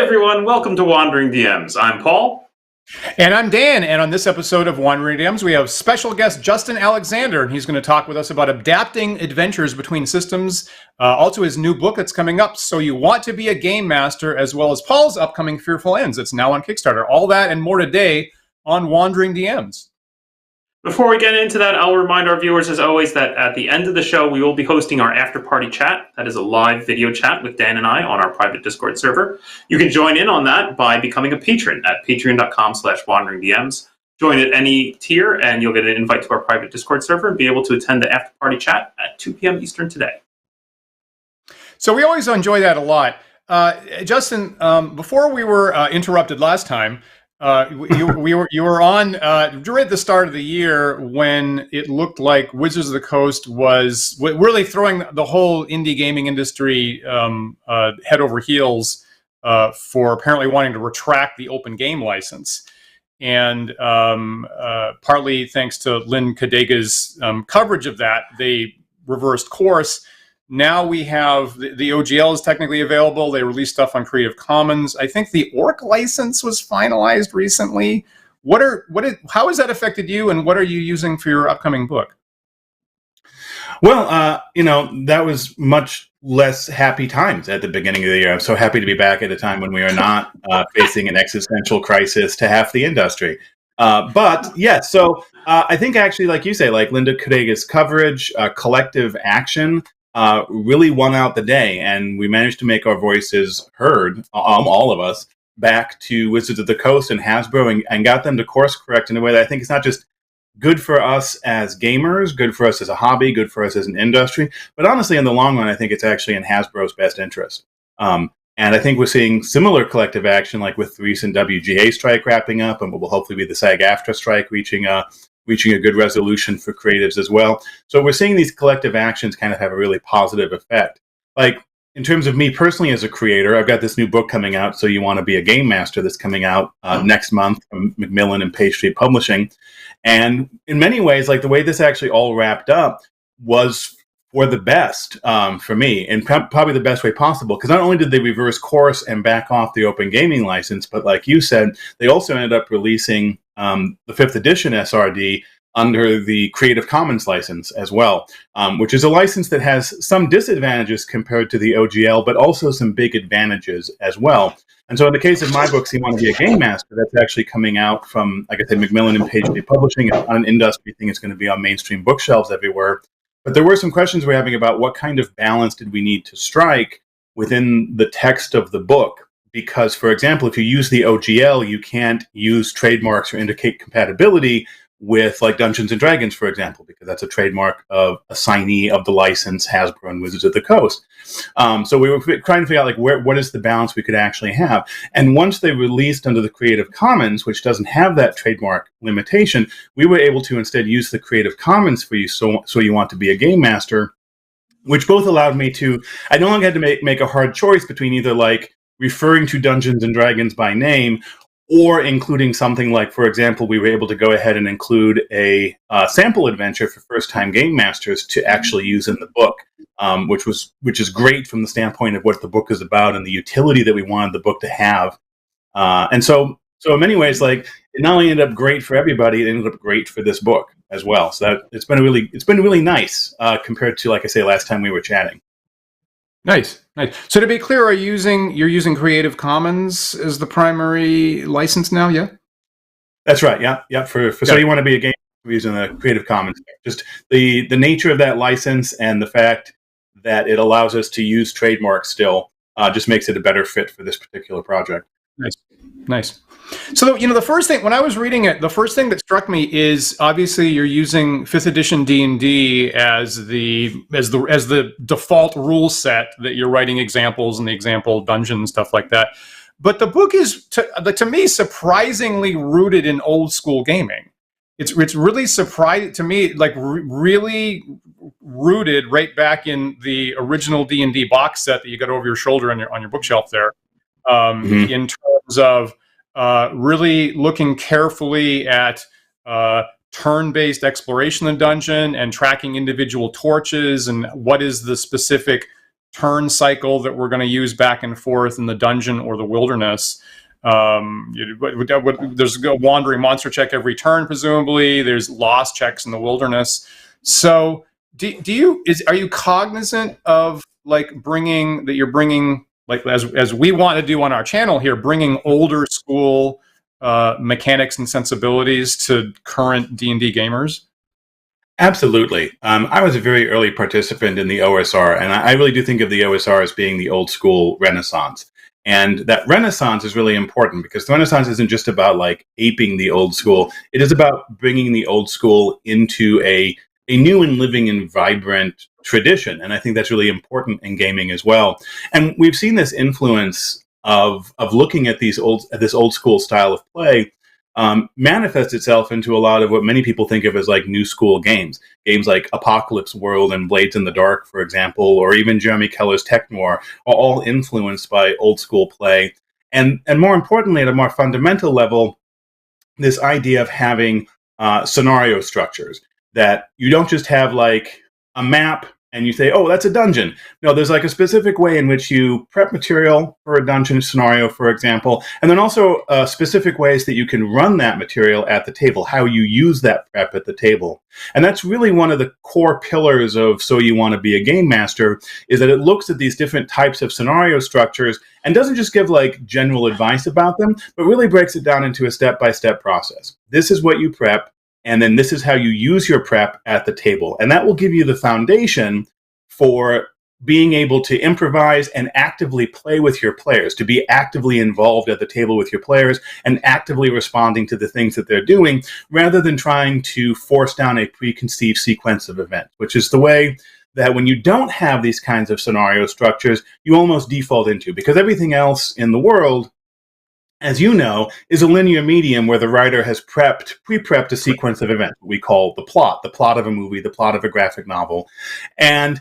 everyone, welcome to Wandering DMs. I'm Paul. And I'm Dan, and on this episode of Wandering DMs, we have special guest Justin Alexander, and he's going to talk with us about adapting adventures between systems, also his new book that's coming up, So You Want to Be a Game Master, as well as Paul's upcoming Fearful Ends. It's now on Kickstarter. All that and more today on Wandering DMs. Before we get into that, I'll remind our viewers, as always, that at the end of the show, we will be hosting our after-party chat. That is a live video chat with Dan and I on our private Discord server. You can join in on that by becoming a patron at patreon.com/wanderingdms. Join at any tier, and you'll get an invite to our private Discord server and be able to attend the after-party chat at 2 p.m. Eastern today. So we always enjoy that a lot. Justin, before we were interrupted last time, you were on right at the start of the year when it looked like Wizards of the Coast was really throwing the whole indie gaming industry head over heels for apparently wanting to retract the open game license. And partly thanks to Lynn Kadega's coverage of that, they reversed course. Now we have the OGL is technically available. They released stuff on Creative Commons. I think the Orc license was finalized recently. How has that affected you, and what are you using for your upcoming book? Well, that was much less happy times at the beginning of the year. I'm so happy to be back at a time when we are not facing an existential crisis to half the industry. But yeah, so I think actually, like you say, like Linda Kadega's coverage, collective action, really won out the day, and we managed to make our voices heard, all of us, back to Wizards of the Coast and Hasbro, and got them to course correct in a way that I think is not just good for us as gamers, good for us as a hobby, good for us as an industry, but honestly, in the long run, I think it's actually in Hasbro's best interest. And I think we're seeing similar collective action, like with the recent WGA strike wrapping up, and what will hopefully be the SAG-AFTRA strike reaching a good resolution for creatives as well. So we're seeing these collective actions kind of have a really positive effect. Like, in terms of me personally as a creator, I've got this new book coming out, So You Want to Be a Game Master, that's coming out next month from Macmillan and Page Street Publishing. And in many ways, like, the way this actually all wrapped up was for the best for me, and probably the best way possible, because not only did they reverse course and back off the open gaming license, but like you said, they also ended up releasing the 5th edition SRD under the Creative Commons license as well, which is a license that has some disadvantages compared to the OGL, but also some big advantages as well. And so in the case of my book, So You Want to Be a Game Master, that's actually coming out from, like I said, Macmillan and Page Street Publishing. It's not an industry thing. It's going to be on mainstream bookshelves everywhere. But there were some questions we're having about what kind of balance did we need to strike within the text of the book. Because, for example, if you use the OGL, you can't use trademarks or indicate compatibility with, like, Dungeons & Dragons, for example, because that's a trademark of a signee of the license, Hasbro and Wizards of the Coast. So we were trying to figure out, like, what is the balance we could actually have. And once they released under the Creative Commons, which doesn't have that trademark limitation, we were able to instead use the Creative Commons for you, So You Want to Be a Game Master, which both allowed me to, I no longer had to make a hard choice between either, like, referring to Dungeons & Dragons by name or including something like, for example, we were able to go ahead and include a sample adventure for first-time game masters to actually use in the book, which is great from the standpoint of what the book is about and the utility that we wanted the book to have. And so in many ways, like, it not only ended up great for everybody, it ended up great for this book as well. So it's been really nice compared to, like I say, last time we were chatting. Nice. So to be clear, you're using Creative Commons as the primary license now? Yeah. That's right. Yeah. For So You Want to Be a Game, we're using the Creative Commons. Just the nature of that license and the fact that it allows us to use trademarks still just makes it a better fit for this particular project. Nice. So, the first thing, when I was reading it, the first thing that struck me is obviously you're using 5th edition D&D as the default rule set that you're writing examples and the example dungeon and stuff like that. But the book is, to me, surprisingly rooted in old school gaming. It's really surprising to me, like really rooted right back in the original D&D box set that you got over your shoulder on your bookshelf there. In terms of really looking carefully at turn-based exploration of the dungeon and tracking individual torches and what is the specific turn cycle that we're going to use back and forth in the dungeon or the wilderness. There's a wandering monster check every turn, presumably. There's lost checks in the wilderness. So are you cognizant of like bringing like as we want to do on our channel here, bringing older school mechanics and sensibilities to current D&D gamers? Absolutely. I was a very early participant in the OSR, and I really do think of the OSR as being the old school Renaissance. And that Renaissance is really important because the Renaissance isn't just about like aping the old school. It is about bringing the old school into a new and living and vibrant tradition. And I think that's really important in gaming as well. And we've seen this influence of looking at this old school style of play manifest itself into a lot of what many people think of as like new school games like Apocalypse World and Blades in the Dark, for example, or even Jeremy Keller's Tech Noir, are all influenced by old school play. And more importantly, at a more fundamental level, this idea of having scenario structures, that you don't just have like a map and you say, oh, that's a dungeon. No, there's like a specific way in which you prep material for a dungeon scenario, for example, and then also specific ways that you can run that material at the table, how you use that prep at the table. And that's really one of the core pillars of So You Want to Be a Game Master, is that it looks at these different types of scenario structures and doesn't just give like general advice about them, but really breaks it down into a step-by-step process. This is what you prep, and then this is how you use your prep at the table. And that will give you the foundation for being able to improvise and actively play with your players, to be actively involved at the table with your players and actively responding to the things that they're doing, rather than trying to force down a preconceived sequence of events, which is the way that when you don't have these kinds of scenario structures, you almost default into, because everything else in the world, as you know, is a linear medium where the writer has pre-prepped a sequence of events we call the plot of a movie, the plot of a graphic novel. And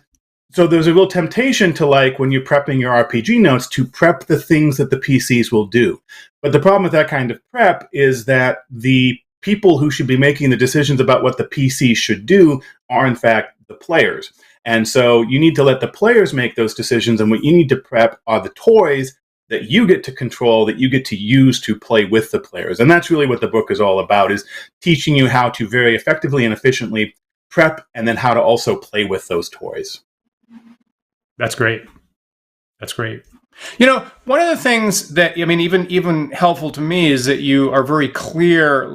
so there's a real temptation to, like, when you're prepping your RPG notes, to prep the things that the PCs will do. But the problem with that kind of prep is that the people who should be making the decisions about what the PC should do are, in fact, the players. And so you need to let the players make those decisions, and what you need to prep are the toys that you get to control, that you get to use to play with the players. And that's really what the book is all about, is teaching you how to very effectively and efficiently prep, and then how to also play with those toys. That's great. That's great. You know, one of the things that, I mean, even helpful to me is that you are very clear,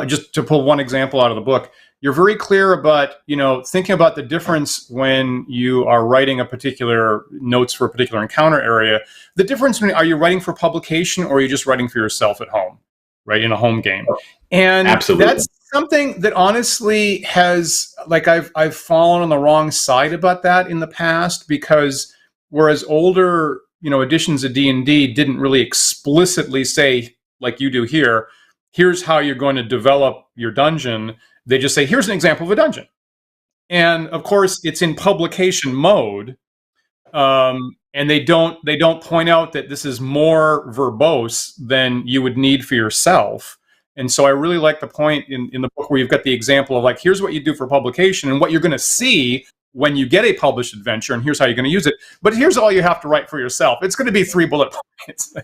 just to pull one example out of the book, you're very clear about, thinking about the difference when you are writing a particular notes for a particular encounter area. The difference between, are you writing for publication or are you just writing for yourself at home, right, in a home game? And absolutely, that's something that honestly has, like, I've fallen on the wrong side about that in the past, because whereas older, editions of D&D didn't really explicitly say, like you do here, here's how you're going to develop your dungeon. They just say, here's an example of a dungeon. And of course, it's in publication mode. And they don't point out that this is more verbose than you would need for yourself. And so I really like the point in the book where you've got the example of, like, here's what you do for publication and what you're going to see when you get a published adventure, and here's how you're going to use it. But here's all you have to write for yourself. It's going to be 3 bullet points.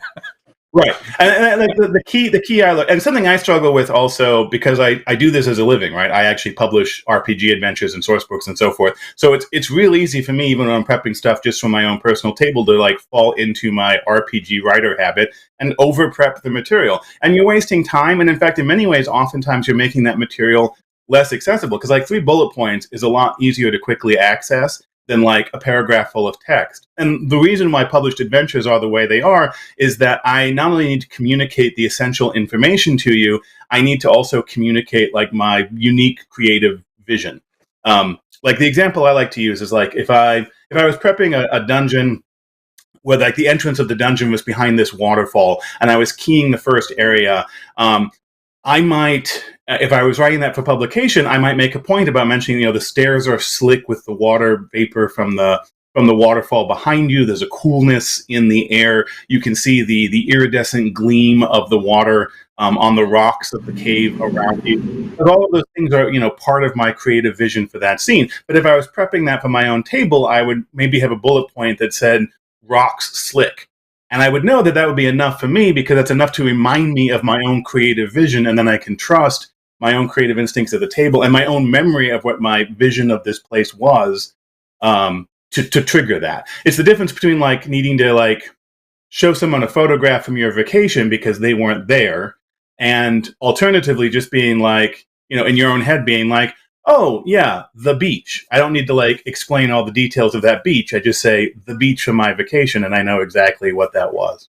Right. And the key I look, and something I struggle with also, because I do this as a living, right? I actually publish RPG adventures and source books and so forth. So it's real easy for me, even when I'm prepping stuff just from my own personal table, to like fall into my RPG writer habit and over prep the material. And you're wasting time. And in fact, in many ways, oftentimes you're making that material less accessible, because like 3 bullet points is a lot easier to quickly access than like a paragraph full of text. And the reason why published adventures are the way they are is that I not only need to communicate the essential information to you, I need to also communicate like my unique creative vision. Like the example I like to use is, like, if I was prepping a dungeon where like the entrance of the dungeon was behind this waterfall, and I was keying the first area, I might, if I was writing that for publication, I might make a point about mentioning, the stairs are slick with the water vapor from the from the waterfall behind you. There's a coolness in the air. You can see the iridescent gleam of the water on the rocks of the cave around you. But all of those things are, part of my creative vision for that scene. But if I was prepping that for my own table, I would maybe have a bullet point that said rocks slick. And I would know that would be enough for me, because that's enough to remind me of my own creative vision, and then I can trust my own creative instincts at the table and my own memory of what my vision of this place was to trigger that. It's the difference between needing to show someone a photograph from your vacation because they weren't there, and alternatively just being in your own head being oh yeah, the beach. I don't need to explain all the details of that beach. I just say the beach from my vacation, and I know exactly what that was.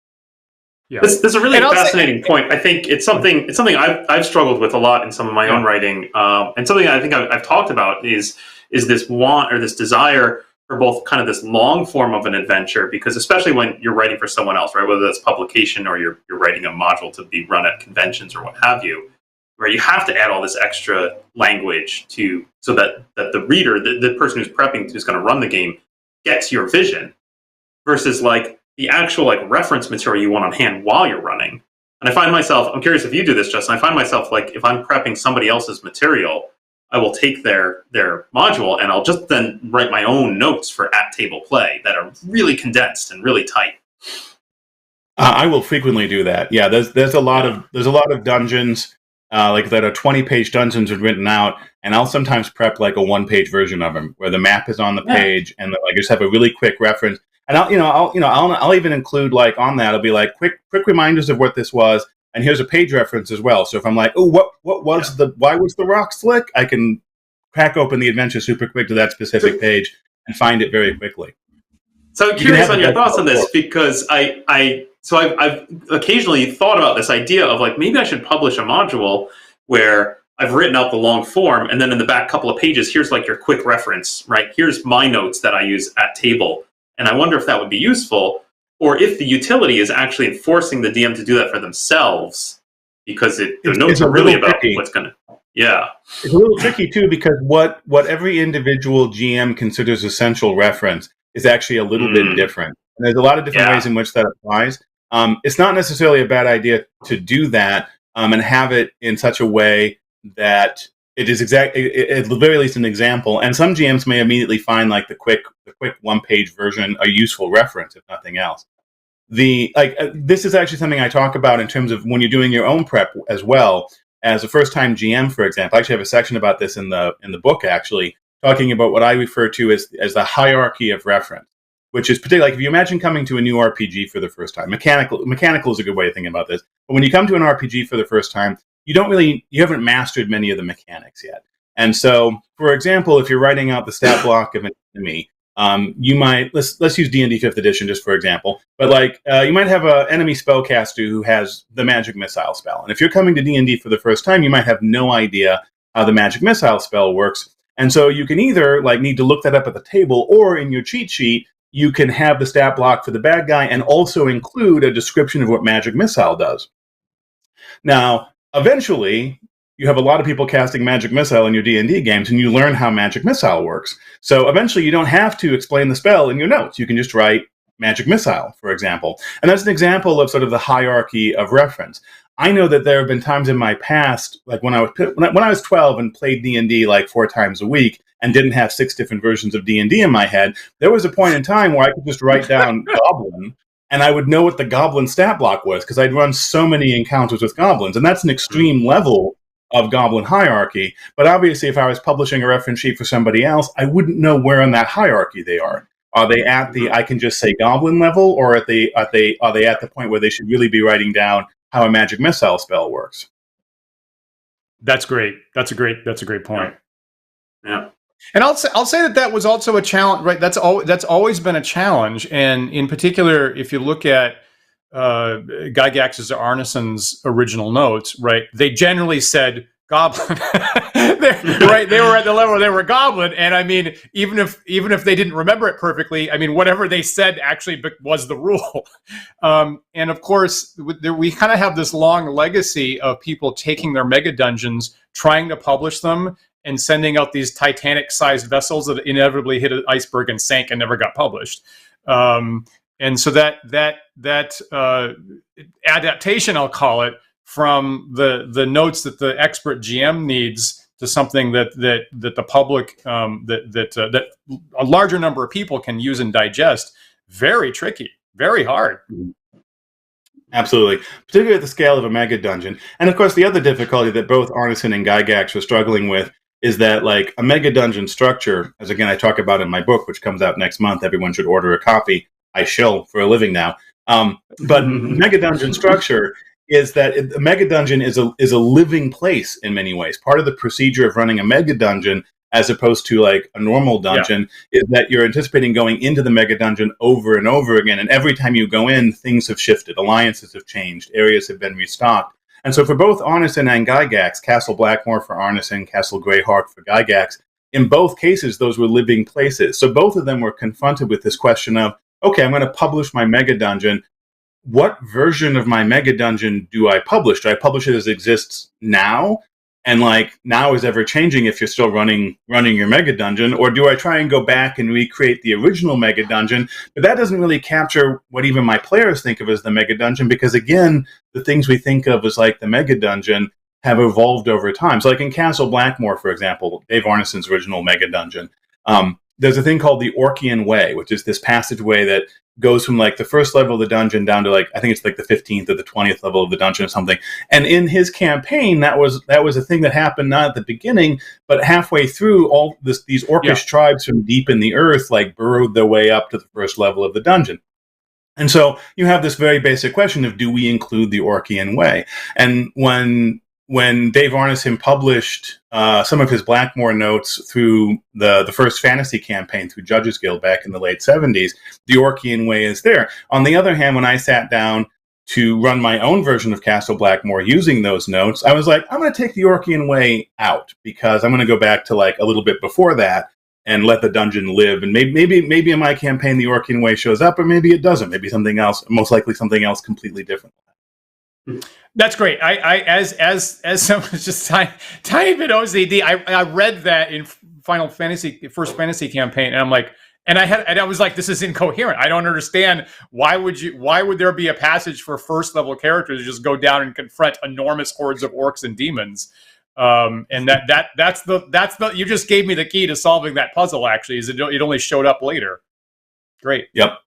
Yeah. This is a really fascinating point. I think it's something I've struggled with a lot in some of my own writing, and something I think I've talked about is this want or this desire for both kind of this long form of an adventure, because especially when you're writing for someone else, right, whether that's publication or you're writing a module to be run at conventions or what have you, where you have to add all this extra language so that the reader, the person who's prepping, who's going to run the game, gets your vision, versus the actual reference material you want on hand while you're running. And I find myself, I'm curious if you do this, Justin, I find myself if I'm prepping somebody else's material, I will take their module and I'll just then write my own notes for at table play that are really condensed and really tight. I will frequently do that. Yeah, there's a lot of dungeons that are 20-page dungeons are written out, and I'll sometimes prep a 1-page version of them where the map is on the page and I just have a really quick reference. And I'll even include on that, it'll be quick reminders of what this was, and here's a page reference as well. So if I'm why was the rock slick? I can crack open the adventure super quick to that specific page and find it very quickly. So I'm curious on your thoughts on this, because I've occasionally thought about this idea of maybe I should publish a module where I've written out the long form, and then in the back couple of pages, here's your quick reference, right? Here's my notes that I use at table. And I wonder if that would be useful, or if the utility is actually enforcing the DM to do that for themselves, because the notes are really about what's going to... Yeah. It's a little tricky, too, because what every individual GM considers essential reference is actually a little bit different. And there's a lot of different ways in which that applies. It's not necessarily a bad idea to do that and have it in such a way that it is at the very least an example. And some GMs may immediately find the quick 1-page version a useful reference, if nothing else. This is actually something I talk about in terms of when you're doing your own prep as well. As a first-time GM, for example, I actually have a section about this in the book, actually, talking about what I refer to as the hierarchy of reference, which is particularly if you imagine coming to a new RPG for the first time. Mechanical is a good way of thinking about this. But when you come to an RPG for the first time, you haven't mastered many of the mechanics yet. And so, for example, if you're writing out the stat block of an enemy, you might, let's use D&D 5th edition just for example, but you might have an enemy spellcaster who has the magic missile spell. And if you're coming to D&D for the first time, you might have no idea how the magic missile spell works. And so you can either need to look that up at the table, or in your cheat sheet, you can have the stat block for the bad guy and also include a description of what magic missile does. Now, eventually, you have a lot of people casting magic missile in your D&D games, and you learn how magic missile works. So eventually, you don't have to explain the spell in your notes. You can just write magic missile, for example. And that's an example of sort of the hierarchy of reference. I know that there have been times in my past, when I was 12 and played D&D 4 times a week and didn't have 6 different versions of D&D in my head, there was a point in time where I could just write down Goblin, and I would know what the Goblin stat block was, because I'd run so many encounters with Goblins. And that's an extreme level of Goblin hierarchy. But obviously, if I was publishing a reference sheet for somebody else, I wouldn't know where on that hierarchy they are. Are they at the I can just say Goblin level, or are they at the point where they should really be writing down how a magic missile spell works? That's great. That's a great point. Yeah. And I'll say that was also a challenge, right? That's always been a challenge, and in particular, if you look at Gygax's Arneson's original notes, right? They generally said Goblin, right? They were at the level where they were Goblin, and I mean, even if they didn't remember it perfectly, I mean, whatever they said actually was the rule. And of course, we kind of have this long legacy of people taking their mega dungeons, trying to publish them, and sending out these Titanic-sized vessels that inevitably hit an iceberg and sank and never got published. And so that adaptation, I'll call it, from the notes that the expert GM needs to something that the public that a larger number of people can use and digest, very tricky, very hard. Absolutely, particularly at the scale of a mega dungeon. And of course, the other difficulty that both Arneson and Gygax were struggling with is that, like, a mega dungeon structure, as again I talk about in my book, which comes out next month. Everyone should order a copy. I shill for a living now. But mega dungeon structure is that a mega dungeon is a living place in many ways. Part of the procedure of running a mega dungeon, as opposed to like a normal dungeon, is that you're anticipating going into the mega dungeon over and over again. And every time you go in, things have shifted. Alliances have changed. Areas have been restocked. And so for both Arneson and Gygax, Castle Blackmoor for Arneson, Castle Greyhawk for Gygax, in both cases, those were living places. So both of them were confronted with this question of, okay, I'm going to publish my mega dungeon. What version of my mega dungeon do I publish? Do I publish it as it exists now? And like now is ever changing if you're still running your mega dungeon, or do I try and go back and recreate the original mega dungeon? But that doesn't really capture what even my players think of as the mega dungeon, because again, the things we think of as like the mega dungeon have evolved over time. So like in Castle Blackmoor, for example, Dave Arneson's original mega dungeon, there's a thing called the Orcian Way, which is this passageway that goes from like the first level of the dungeon down to like, I think it's like the 15th or the 20th level of the dungeon or something. And in his campaign, that was a thing that happened not at the beginning, but halfway through. All these orcish tribes from deep in the earth like burrowed their way up to the first level of the dungeon. And so you have this very basic question of, do we include the Orcian Way? And when Dave Arneson published some of his Blackmoor notes through the first fantasy campaign through Judges Guild back in the late 70s, the Orcian Way is there. On the other hand, when I sat down to run my own version of Castle Blackmoor using those notes, I was like, I'm going to take the Orcian Way out, because I'm going to go back to like a little bit before that and let the dungeon live. And maybe in my campaign the Orcian Way shows up, or maybe it doesn't. Maybe something else, most likely something else completely different. That's great. I as someone who's just tiny bit OCD, I read that in first fantasy campaign, and I'm like, and I was like, this is incoherent. I don't understand. Why would there be a passage for first level characters to just go down and confront enormous hordes of orcs and demons? And that's the you just gave me the key to solving that puzzle. Actually, is it only showed up later. Great. Yep.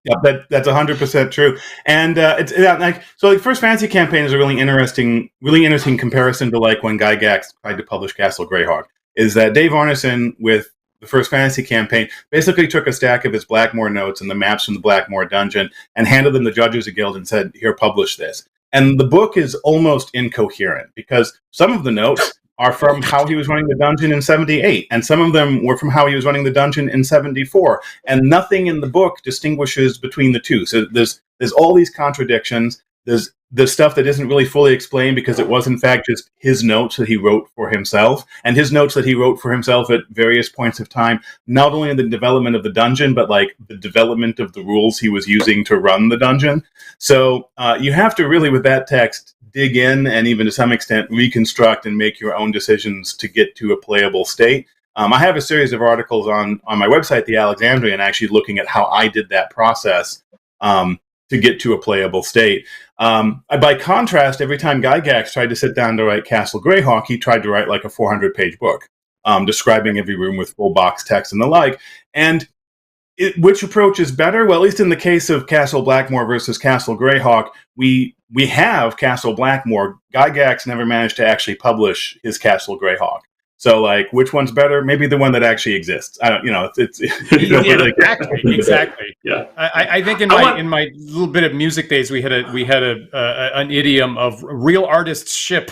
That's 100% true. And so like first fantasy campaign is a really interesting comparison to like when Gygax tried to publish Castle Greyhawk. Is that Dave Arneson with the first fantasy campaign basically took a stack of his Blackmoor notes and the maps from the Blackmoor dungeon and handed them to Judges Guild and said, "Here, publish this." And the book is almost incoherent because some of the notes are from how he was running the dungeon in 78, and some of them were from how he was running the dungeon in 74, and nothing in the book distinguishes between the two. So there's all these contradictions. There's stuff that isn't really fully explained because it was in fact just his notes that he wrote for himself, and his notes that he wrote for himself at various points of time, not only in the development of the dungeon, but like the development of the rules he was using to run the dungeon. So you have to really, with that text, dig in and even to some extent reconstruct and make your own decisions to get to a playable state. I have a series of articles on my website, the Alexandrian, actually looking at how I did that process to get to a playable state. By contrast, every time Gygax tried to sit down to write Castle Greyhawk, he tried to write like a 400-page book describing every room with full box text and the like. And which approach is better? Well, at least in the case of Castle Blackmoor versus Castle Greyhawk, we have Castle Blackmoor. Gygax never managed to actually publish his Castle Greyhawk. So, like, which one's better? Maybe the one that actually exists. I don't, it's exactly. Yeah. I think in my little bit of music days, we had an idiom of real artists ship.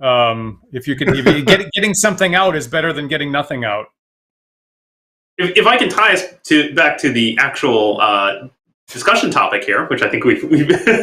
Getting something out is better than getting nothing out. If I can tie us back to the actual discussion topic here, which I think we've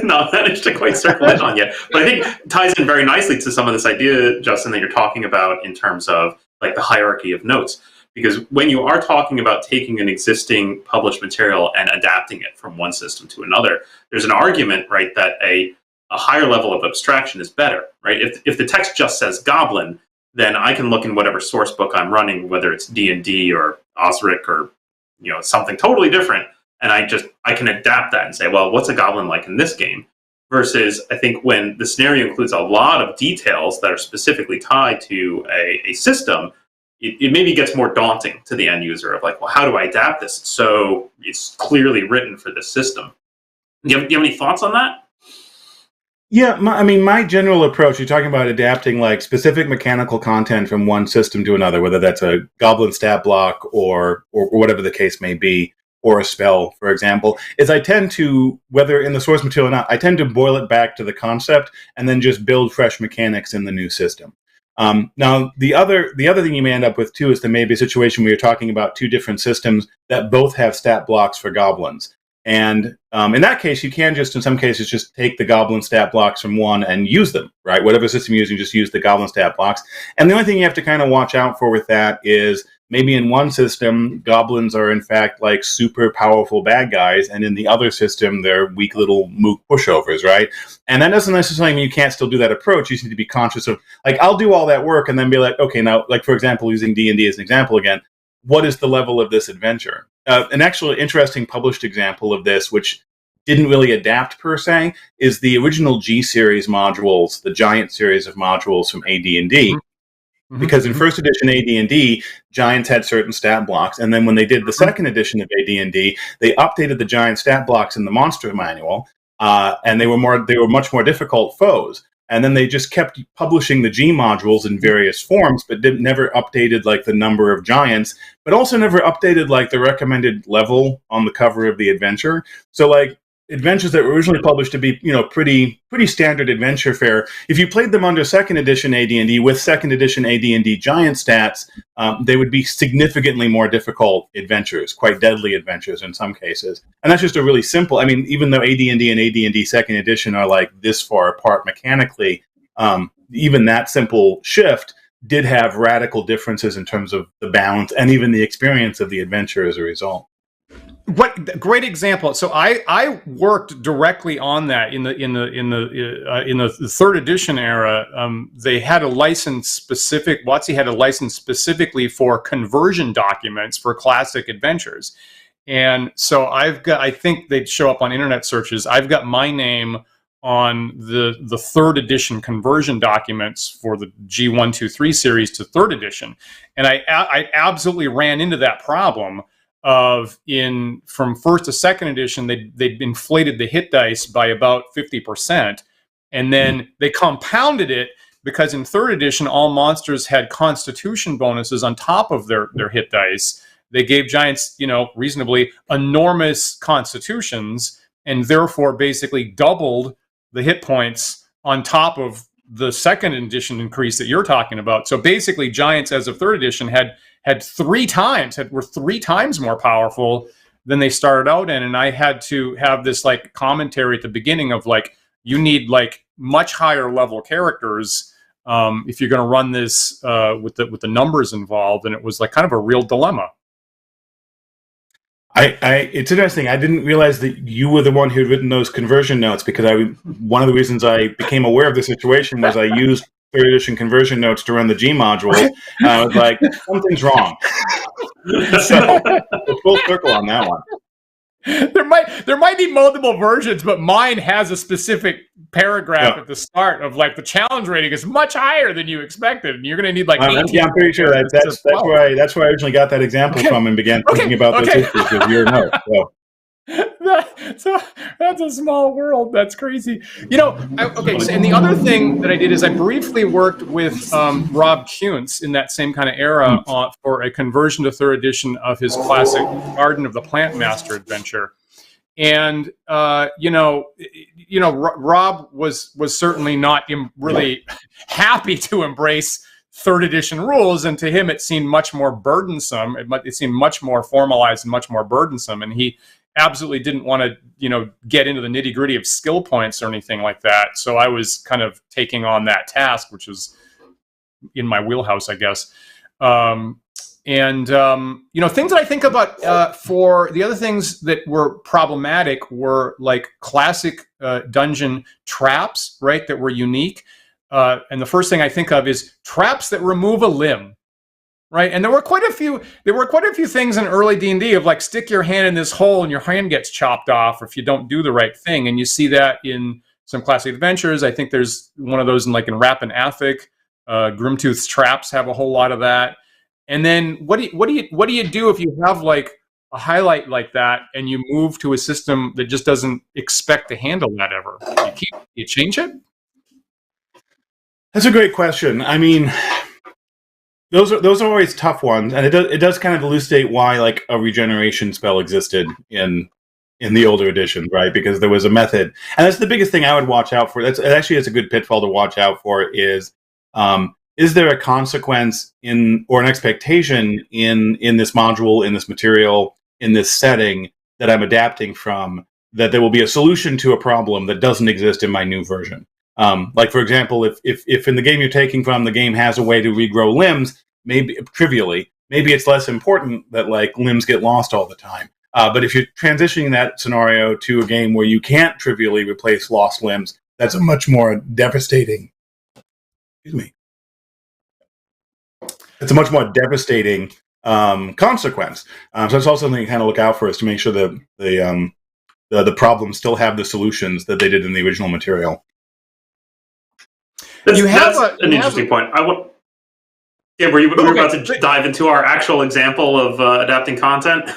not managed to quite circle in on yet, but I think ties in very nicely to some of this idea, Justin, that you're talking about in terms of like the hierarchy of notes. Because when you are talking about taking an existing published material and adapting it from one system to another, there's an argument, right, that a higher level of abstraction is better, right? If the text just says goblin, then I can look in whatever source book I'm running, whether it's D&D or Osric or something totally different, and I can adapt that and say, well, what's a goblin like in this game? Versus, I think when the scenario includes a lot of details that are specifically tied to a system, it maybe gets more daunting to the end user of like, well, how do I adapt this? So it's clearly written for this system. Do you have any thoughts on that? Yeah, my general approach, you're talking about adapting like specific mechanical content from one system to another, whether that's a goblin stat block or whatever the case may be, or a spell, for example, is I tend to, whether in the source material or not, I tend to boil it back to the concept and then just build fresh mechanics in the new system. Now, the other thing you may end up with, too, is there may be a situation where you're talking about two different systems that both have stat blocks for goblins. And in that case, you can just, in some cases, just take the goblin stat blocks from one and use them, right? Whatever system you're using, just use the goblin stat blocks. And the only thing you have to kind of watch out for with that is maybe in one system, goblins are in fact like super powerful bad guys, and in the other system, they're weak little mook pushovers, right? And that doesn't necessarily mean you can't still do that approach. You just need to be conscious of, like, I'll do all that work and then be like, okay, now, like, for example, using D&D as an example again, what is the level of this adventure? An actual interesting published example of this, which didn't really adapt per se, is the original G series modules, the giant series of modules from AD&D. Mm-hmm. Because in first edition AD&D, giants had certain stat blocks, and then when they did the second edition of AD&D, they updated the giant stat blocks in the monster manual, and they were much more difficult foes. And then they just kept publishing the G modules in various forms, but never updated like the number of giants, but also never updated like the recommended level on the cover of the adventure. So like adventures that were originally published to be, pretty standard adventure fare, if you played them under second edition AD&D with second edition AD&D giant stats, they would be significantly more difficult adventures, quite deadly adventures in some cases. And that's just a really simple, even though AD&D and AD&D second edition are like this far apart mechanically, even that simple shift did have radical differences in terms of the balance and even the experience of the adventure as a result. What great example! So I worked directly on that in the third edition era. They had a license specific. WotC had a license specifically for conversion documents for classic adventures, and so I think they'd show up on internet searches. I've got my name on the third edition conversion documents for the G123 series to third edition, and I absolutely ran into that problem. From first to second edition, they'd inflated the hit dice by about 50%, and then they compounded it because in third edition, all monsters had Constitution bonuses on top of their hit dice. They gave giants, reasonably enormous constitutions, and therefore basically doubled the hit points on top of the second edition increase that you're talking about. So basically, giants as of third edition were three times more powerful than they started out in, and I had to have this like commentary at the beginning of like, you need like much higher level characters if you're going to run this with the numbers involved, and it was like kind of a real dilemma. It's interesting. I didn't realize that you were the one who had written those conversion notes, because one of the reasons I became aware of the situation was I used third edition conversion notes to run the G module. I was like, something's wrong. So full circle on that one. There might be multiple versions, but mine has a specific paragraph at the start of like the challenge rating is much higher than you expected, and you're going to need like 18. Yeah, I'm pretty sure that's where I originally got that example from and began thinking about those issues with your note. So that's a small world. That's crazy. So, and the other thing that I did is I briefly worked with Rob Kuntz in that same kind of era for a conversion to third edition of his classic Garden of the Plant Master adventure. And Rob was certainly not really happy to embrace third edition rules, and to him it seemed much more burdensome. It seemed much more formalized and much more burdensome, and he absolutely didn't want to, get into the nitty gritty of skill points or anything like that. So I was kind of taking on that task, which was in my wheelhouse, I guess. Things that I think about for the other things that were problematic were like classic dungeon traps, right? That were unique. and the first thing I think of is traps that remove a limb. Right, and there were quite a few things in early D&D of like stick your hand in this hole and your hand gets chopped off if you don't do the right thing, and you see that in some classic adventures. I think there's one of those in Rap and Athic. Grimtooth's traps have a whole lot of that. And then what do you do if you have like a highlight like that and you move to a system that just doesn't expect to handle that ever? You change it? That's a great question. I mean, those are always tough ones, and it does kind of elucidate why like a regeneration spell existed in the older edition, right? Because there was a method, and that's the biggest thing I would watch out for. That's a good pitfall to watch out for. Is there a consequence or an expectation in this module, in this material, in this setting that I'm adapting from, that there will be a solution to a problem that doesn't exist in my new version? Like, for example, if in the game you're taking from, the game has a way to regrow limbs, maybe it's less important that like limbs get lost all the time. But if you're transitioning that scenario to a game where you can't trivially replace lost limbs, that's a much more devastating. Excuse me. It's a much more devastating consequence. So that's also something you kind of look out for, is to make sure that the problems still have the solutions that they did in the original material. That's an interesting point. Were you about to dive into our actual example of adapting content?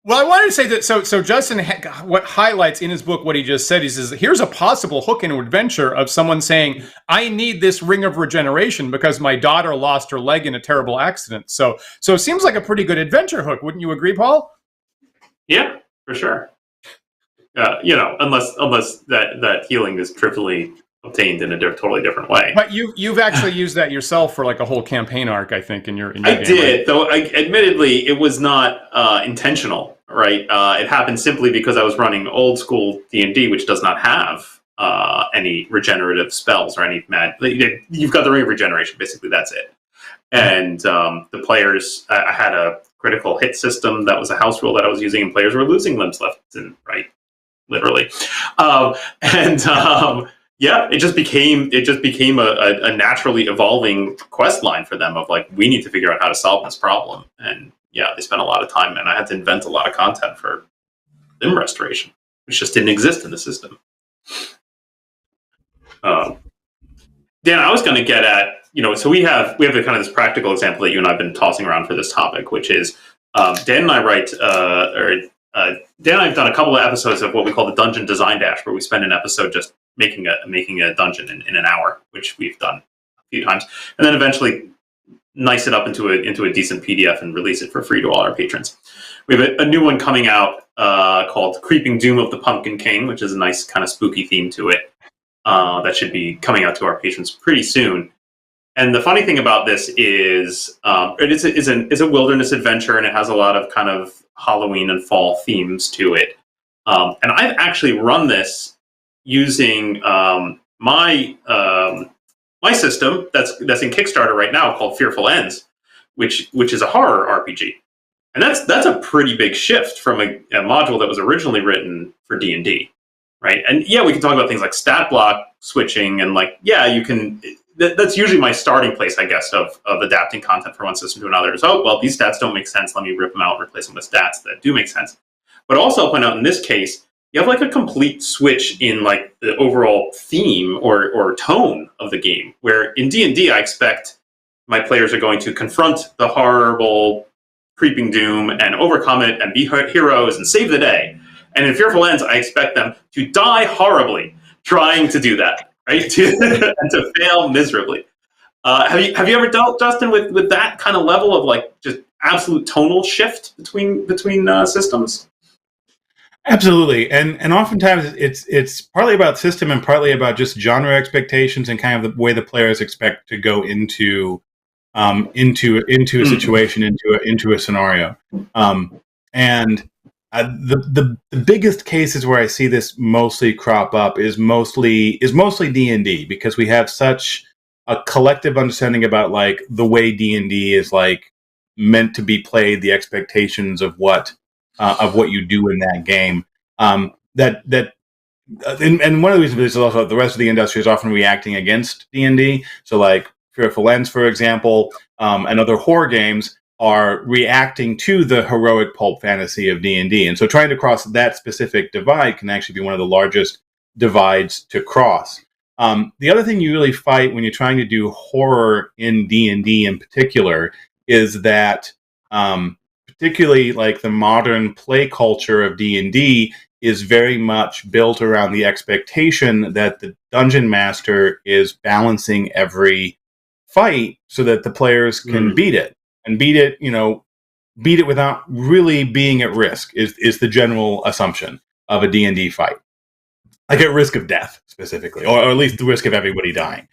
Well, I wanted to say that. So Justin, what highlights in his book what he just said, he says, here's a possible hook in an adventure of someone saying, I need this ring of regeneration because my daughter lost her leg in a terrible accident. So it seems like a pretty good adventure hook. Wouldn't you agree, Paul? Yeah, for sure. Unless that healing is trivially obtained in a totally different way. But you've actually used that yourself for like a whole campaign arc, I think, in your I game, did, right? though. Admittedly, it was not intentional, right? It happened simply because I was running old school D&D, which does not have any regenerative spells or any mad. You've got the ring of regeneration, basically. That's it. And the players, I had a critical hit system that was a house rule that I was using, and players were losing limbs left and right, literally. Yeah, it just became a naturally evolving quest line for them of like, we need to figure out how to solve this problem. And yeah, they spent a lot of time, and I had to invent a lot of content for limb restoration, which just didn't exist in the system. Dan, I was going to get at, so we have a kind of this practical example that you and I have been tossing around for this topic, which is Dan and I Dan and I have done a couple of episodes of what we call the Dungeon Design Dash, where we spend an episode just making a dungeon in an hour, which we've done a few times, and then eventually nice it up into a decent PDF and release it for free to all our patrons. We have a new one coming out called Creeping Doom of the Pumpkin King, which is a nice kind of spooky theme to it. That should be coming out to our patrons pretty soon. And the funny thing about this is it is a wilderness adventure, and it has a lot of kind of Halloween and fall themes to it. And I've actually run this using my system that's in Kickstarter right now called Fearful Ends, which is a horror RPG. And that's a pretty big shift from a module that was originally written for D&D, right? And yeah, we can talk about things like stat block switching, and like, yeah, you can. That's usually my starting place, I guess, of adapting content from one system to another. Is, oh, well, these stats don't make sense. Let me rip them out and replace them with stats that do make sense. But also, I'll point out in this case, you have like a complete switch in like the overall theme or tone of the game. Where in D&D, I expect my players are going to confront the horrible creeping doom and overcome it and be heroes and save the day. And in Fearful Ends, I expect them to die horribly trying to do that. Right? And to fail miserably. Have you ever dealt, Justin, with that kind of level of like just absolute tonal shift between systems? Absolutely, and oftentimes it's partly about system and partly about just genre expectations and kind of the way the players expect to go into a situation, into a scenario, and. The biggest cases where I see this mostly crop up is mostly D&D, because we have such a collective understanding about like the way D&D is like meant to be played, the expectations of what you do in that game, that and one of the reasons is also the rest of the industry is often reacting against D&D. So like Fearful Ends, for example, and other horror games are reacting to the heroic pulp fantasy of D&D. And so trying to cross that specific divide can actually be one of the largest divides to cross. The other thing you really fight when you're trying to do horror in D&D in particular is that particularly like the modern play culture of D&D is very much built around the expectation that the dungeon master is balancing every fight so that the players can beat it. And beat it without really being at risk is the general assumption of a D&D fight. Like at risk of death, specifically, or at least the risk of everybody dying,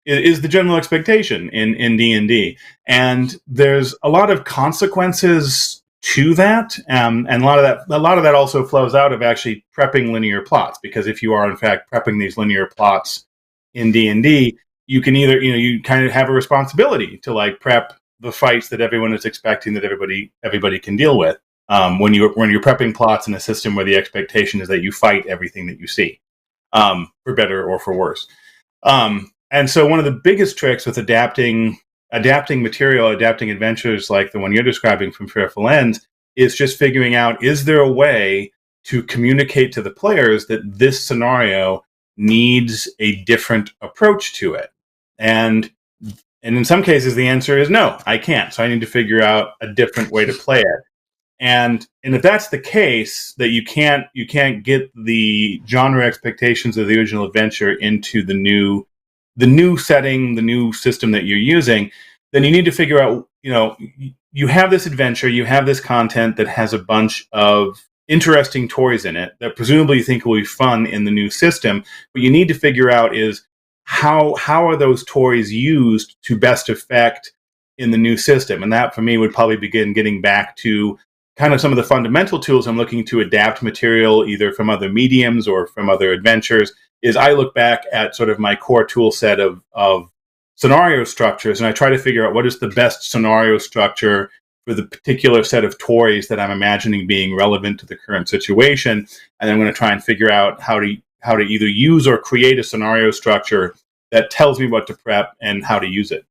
is the general expectation in D&D. And there's a lot of consequences to that, and a lot of that also flows out of actually prepping linear plots. Because if you are in fact prepping these linear plots in D&D, you can either you kind of have a responsibility to like prep the fights that everyone is expecting that everybody can deal with. When you're prepping plots in a system where the expectation is that you fight everything that you see, for better or for worse. And so one of the biggest tricks with adapting material, adapting adventures like the one you're describing from Fearful Ends, is just figuring out, is there a way to communicate to the players that this scenario needs a different approach to it? And in some cases, the answer is no, I can't. So I need to figure out a different way to play it. And if that's the case, that you can't get the genre expectations of the original adventure into the new setting, the new system that you're using, then you need to figure out, you have this adventure, you have this content that has a bunch of interesting toys in it that presumably you think will be fun in the new system. What you need to figure out is how are those toys used to best effect in the new system? And that, for me, would probably begin getting back to kind of some of the fundamental tools I'm looking to adapt material either from other mediums or from other adventures. Is I look back at sort of my core tool set of scenario structures, and I try to figure out what is the best scenario structure for the particular set of toys that I'm imagining being relevant to the current situation. And then I'm going to try and figure out how to either use or create a scenario structure that tells me what to prep and how to use it.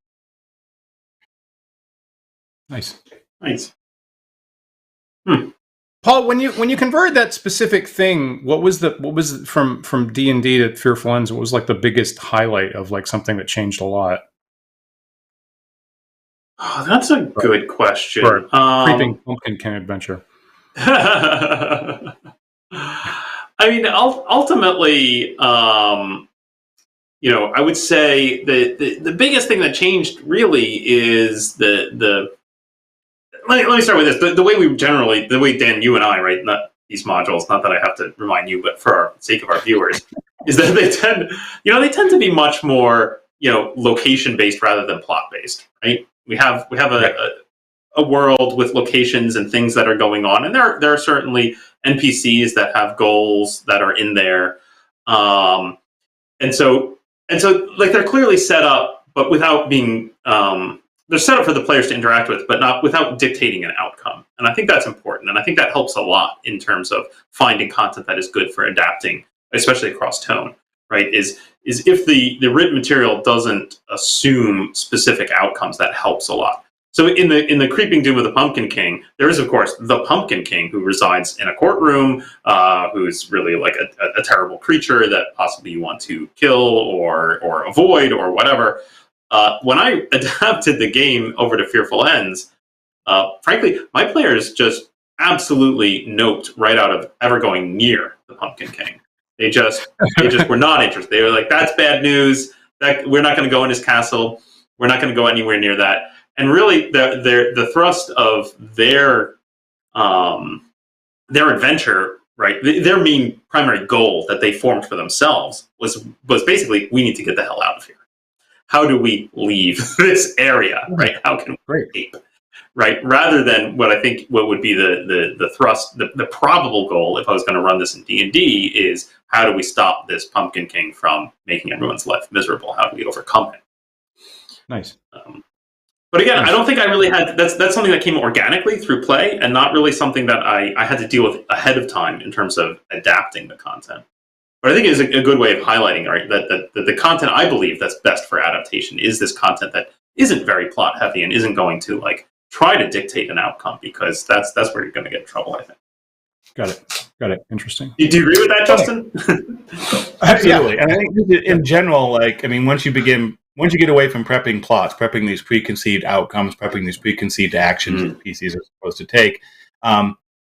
Nice. Paul, when you converted that specific thing, what was from D&D to Fearful Ends? What was like the biggest highlight of like something that changed a lot? Oh, that's a good question. For Creeping Pumpkin King adventure. I mean, ultimately, I would say the biggest thing that changed really is the. Let me start with this. The way Dan, you and I write these modules, not that I have to remind you, but for our sake of our viewers, is that they tend to be much more, location based rather than plot based, right? We have a world with locations and things that are going on, and there are certainly NPCs that have goals that are in there, and so like they're clearly set up, but without being they're set up for the players to interact with, but not without dictating an outcome. And I think that's important, and I think that helps a lot in terms of finding content that is good for adapting, especially across tone. Right? Is if the written material doesn't assume specific outcomes, that helps a lot. So in the Creeping Doom of the Pumpkin King, there is of course the Pumpkin King who resides in a courtroom, who's really like a terrible creature that possibly you want to kill or avoid or whatever. When I adapted the game over to Fearful Ends, frankly, my players just absolutely noped right out of ever going near the Pumpkin King. They just were not interested. They were like, "That's bad news. We're not going to go in his castle. We're not going to go anywhere near that." And really, the thrust of their adventure, right? Their main primary goal that they formed for themselves was basically, we need to get the hell out of here. How do we leave this area, right? How can we escape, right? Rather than what would be the thrust, the probable goal, if I was going to run this in D&D, is how do we stop this Pumpkin King from making everyone's life miserable? How do we overcome it? Nice. But again, I don't think I really had, that's something that came organically through play and not really something that I had to deal with ahead of time in terms of adapting the content. But I think it is a good way of highlighting, right, that the content I believe that's best for adaptation is this content that isn't very plot heavy and isn't going to like try to dictate an outcome, because that's where you're going to get in trouble, I think. Got it. Interesting. Do you agree with that, Justin? Absolutely. And I think in general, like, I mean, once you get away from prepping plots, prepping these preconceived outcomes, prepping these preconceived actions that PCs are supposed to take,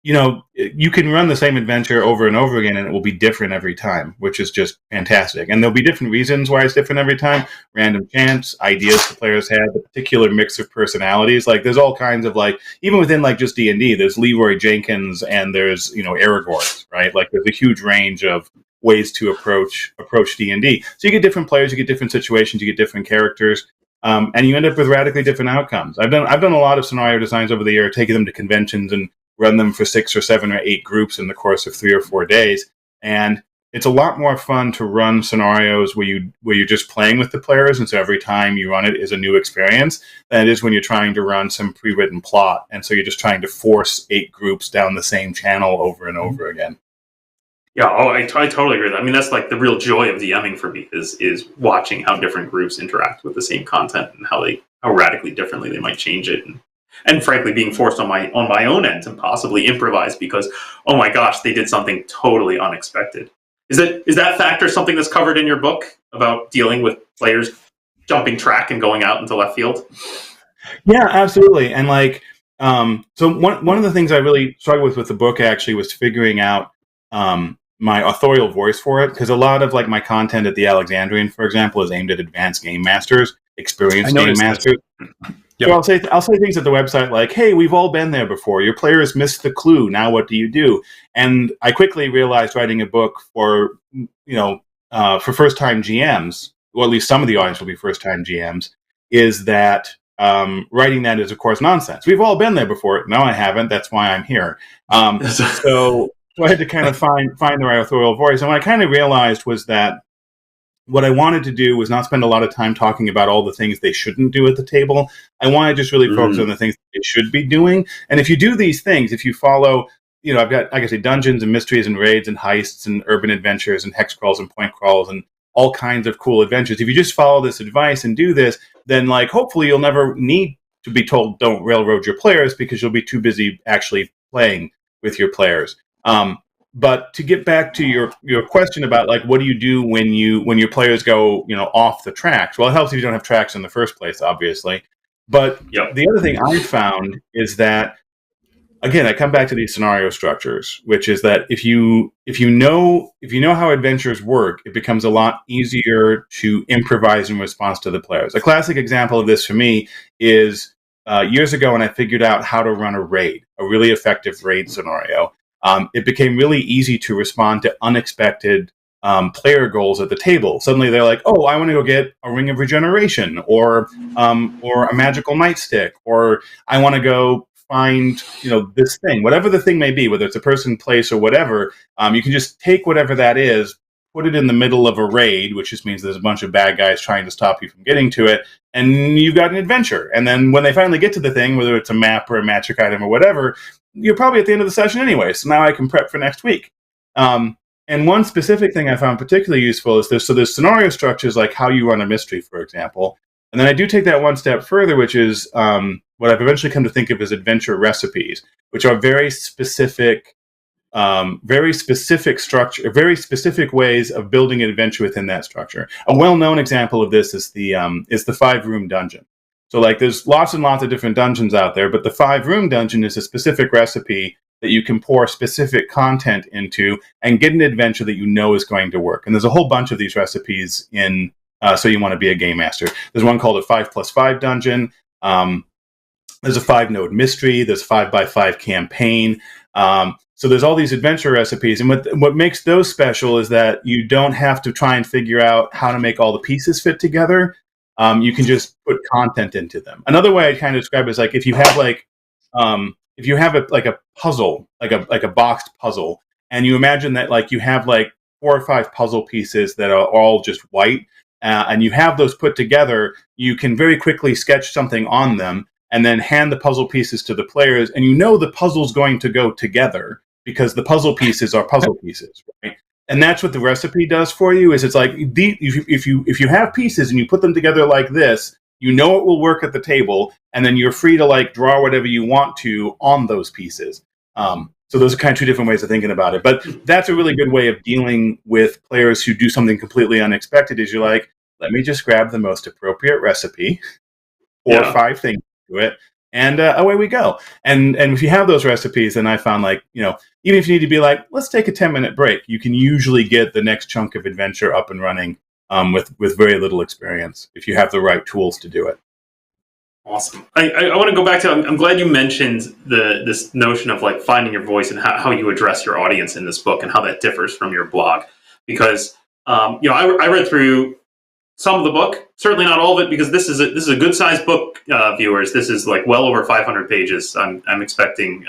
you know, you can run the same adventure over and over again, and it will be different every time, which is just fantastic. And there'll be different reasons why it's different every time: random chance, ideas the players have, the particular mix of personalities. Like, there's all kinds of, like, even within like just D&D, there's Leroy Jenkins and there's, you know, Aragorn, right? Like, there's a huge range of ways to approach D&D. So you get different players, you get different situations, you get different characters. And you end up with radically different outcomes. I've done a lot of scenario designs over the year, taking them to conventions and run them for 6 or 7 or 8 groups in the course of 3 or 4 days. And it's a lot more fun to run scenarios where you're just playing with the players, and so every time you run it is a new experience, than it is when you're trying to run some pre-written plot, and so you're just trying to force 8 groups down the same channel over and over again. Yeah, I totally agree with that. I mean, that's like the real joy of DMing for me is watching how different groups interact with the same content and how radically differently they might change it, and frankly being forced on my own end to possibly improvise because, oh my gosh, they did something totally unexpected. Is that factor something that's covered in your book about dealing with players jumping track and going out into left field? Yeah, absolutely. And like, so one of the things I really struggled with the book actually was figuring out my authorial voice for it, because a lot of like my content at the Alexandrian, for example, is aimed at advanced game masters, experienced game masters. Yep. So I'll say things at the website like, "Hey, we've all been there before. Your players missed the clue. Now what do you do?" And I quickly realized writing a book for for first time GMs, or at least some of the audience will be first time GMs, is that writing that is of course nonsense. We've all been there before. No, I haven't. That's why I'm here. So I had to kind of find the right authorial voice. And what I kind of realized was that what I wanted to do was not spend a lot of time talking about all the things they shouldn't do at the table. I wanted to just really focus on the things they should be doing. And if you do these things, if you follow, you know, I've got, like I say, dungeons and mysteries and raids and heists and urban adventures and hex crawls and point crawls and all kinds of cool adventures. If you just follow this advice and do this, then like hopefully you'll never need to be told don't railroad your players, because you'll be too busy actually playing with your players. But to get back to your question about like what do you do when your players go, you know, off the tracks? Well, it helps if you don't have tracks in the first place, obviously. But the other thing I found is that, again, I come back to these scenario structures, which is that if you know how adventures work, it becomes a lot easier to improvise in response to the players. A classic example of this for me is years ago when I figured out how to run a raid, a really effective raid scenario. It became really easy to respond to unexpected player goals at the table. Suddenly they're like, "Oh, I want to go get a ring of regeneration, or a magical nightstick, or I want to go find, you know, this thing," whatever the thing may be, whether it's a person, place, or whatever. You can just take whatever that is, put it in the middle of a raid, which just means there's a bunch of bad guys trying to stop you from getting to it, and you've got an adventure. And then when they finally get to the thing, whether it's a map or a magic item or whatever, you're probably at the end of the session anyway, so now I can prep for next week. And one specific thing I found particularly useful is there's scenario structures like how you run a mystery, for example. And then I do take that one step further, which is what I've eventually come to think of as adventure recipes, which are very specific structure, very specific ways of building an adventure within that structure. A well-known example of this is the 5-room dungeon. So like there's lots and lots of different dungeons out there, but the 5-room dungeon is a specific recipe that you can pour specific content into and get an adventure that you know is going to work. And there's a whole bunch of these recipes in So You Want to Be a Game Master. There's one called a 5+5 dungeon. There's a 5-node mystery. There's a 5x5 campaign. So there's all these adventure recipes. And what makes those special is that you don't have to try and figure out how to make all the pieces fit together. You can just put content into them. Another way I kind of describe it is like if you have a puzzle, like a boxed puzzle, and you imagine that like you have like 4 or 5 puzzle pieces that are all just white, and you have those put together, you can very quickly sketch something on them and then hand the puzzle pieces to the players, and you know the puzzle's going to go together because the puzzle pieces are puzzle pieces, right? And that's what the recipe does for you. Is it's like if you have pieces and you put them together like this, you know it will work at the table, and then you're free to like draw whatever you want to on those pieces. So those are kind of two different ways of thinking about it. But that's a really good way of dealing with players who do something completely unexpected. Is you're like, let me just grab the most appropriate recipe, 4 or 5 things to it, and away we go. And if you have those recipes, then I found like, even if you need to be like, let's take a 10-minute break, you can usually get the next chunk of adventure up and running with very little experience if you have the right tools to do it. Awesome. I want to go back to, I'm glad you mentioned this notion of like finding your voice and how you address your audience in this book and how that differs from your blog. Because, I read through some of the book, certainly not all of it, because this is a good sized book, viewers. This is like well over 500 pages. I'm expecting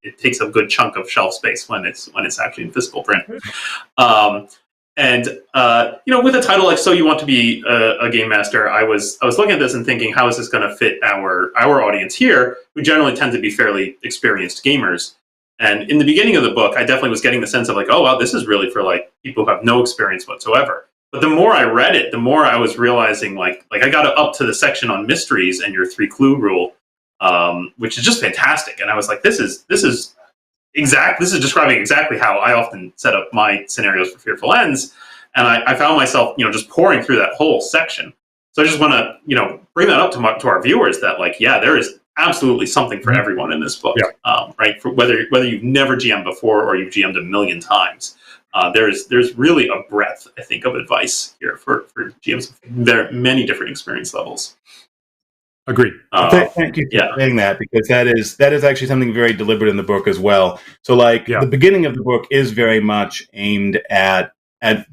it takes a good chunk of shelf space when it's actually in physical print. And with a title like "So You Want to Be a Game Master," I was looking at this and thinking, how is this going to fit our audience here, who generally tend to be fairly experienced gamers? And in the beginning of the book, I definitely was getting the sense of like, oh wow, this is really for like people who have no experience whatsoever. But the more I read it, the more I was realizing like I got up to the section on mysteries and your 3-clue rule, which is just fantastic. And I was like, this is describing exactly how I often set up my scenarios for Fearful Ends. And I found myself, just pouring through that whole section. So I just want to, bring that up to our viewers that like, yeah, there is absolutely something for everyone in this book, right? For whether you've never GM'd before or you've GM'd a million times. There's really a breadth, I think, of advice here for GMs. There are many different experience levels. Agreed. Thank you for saying that, because that is actually something very deliberate in the book as well. So the beginning of the book is very much aimed at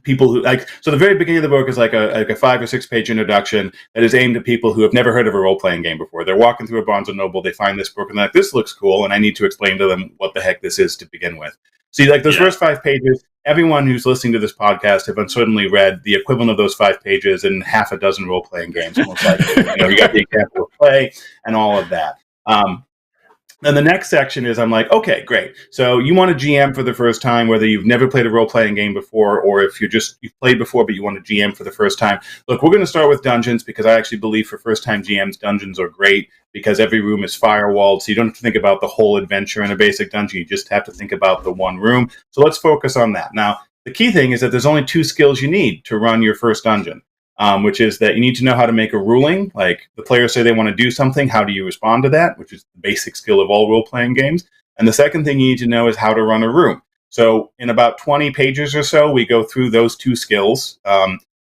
people who so the very beginning of the book is like a 5 or 6 page introduction that is aimed at people who have never heard of a role-playing game before. They're walking through a Barnes & Noble, they find this book and they're like, this looks cool, and I need to explain to them what the heck this is to begin with. See, like those first 5 pages, everyone who's listening to this podcast have certainly read the equivalent of those 5 pages in half a dozen role-playing games, most likely. You got the example of play and all of that. Then the next section is I'm like, okay, great. So you want to GM for the first time, whether you've never played a role-playing game before or if you've played before but you want to GM for the first time. Look, we're going to start with dungeons because I actually believe for first-time GMs, dungeons are great because every room is firewalled, so you don't have to think about the whole adventure in a basic dungeon. You just have to think about the one room. So let's focus on that. Now, the key thing is that there's only 2 skills you need to run your first dungeon. Which is that you need to know how to make a ruling. Like the players say they want to do something, how do you respond to that? Which is the basic skill of all role-playing games. And the second thing you need to know is how to run a room. So in about 20 pages or so, we go through those 2 skills.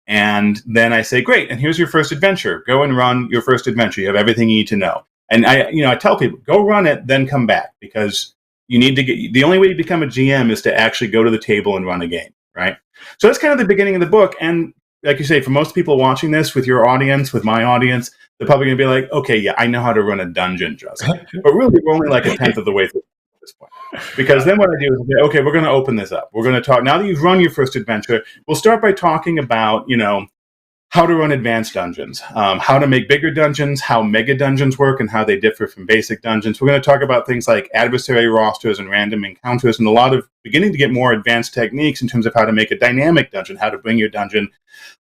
And then I say, great, and here's your first adventure. Go and run your first adventure. You have everything you need to know. And I tell people, go run it, then come back, because you need to the only way to become a GM is to actually go to the table and run a game, right? So that's kind of the beginning of the book. And like you say, for most people watching this, with your audience, with my audience, they're probably going to be like, okay, yeah, I know how to run a dungeon, Justin. But really, we're only like a tenth of the way through at this point. Because then what I do is, okay, we're going to open this up. We're going to talk, now that you've run your first adventure, we'll start by talking about, how to run advanced dungeons, how to make bigger dungeons, how mega dungeons work, and how they differ from basic dungeons. We're going to talk about things like adversary rosters and random encounters, and a lot of beginning to get more advanced techniques in terms of how to make a dynamic dungeon, how to bring your dungeon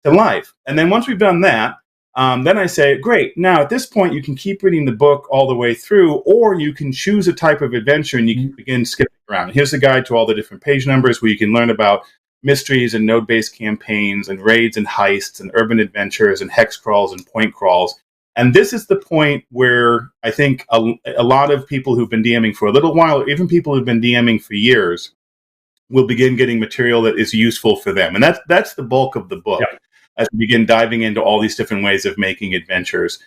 to life. And then once we've done that, then I say, great, now at this point you can keep reading the book all the way through, or you can choose a type of adventure and you can begin skipping around. Here's a guide to all the different page numbers where you can learn about mysteries and node-based campaigns and raids and heists and urban adventures and hex crawls and point crawls. And this is the point where I think a lot of people who've been DMing for a little while, or even people who've been DMing for years, will begin getting material that is useful for them. And that's the bulk of the book, as we begin diving into all these different ways of making adventures.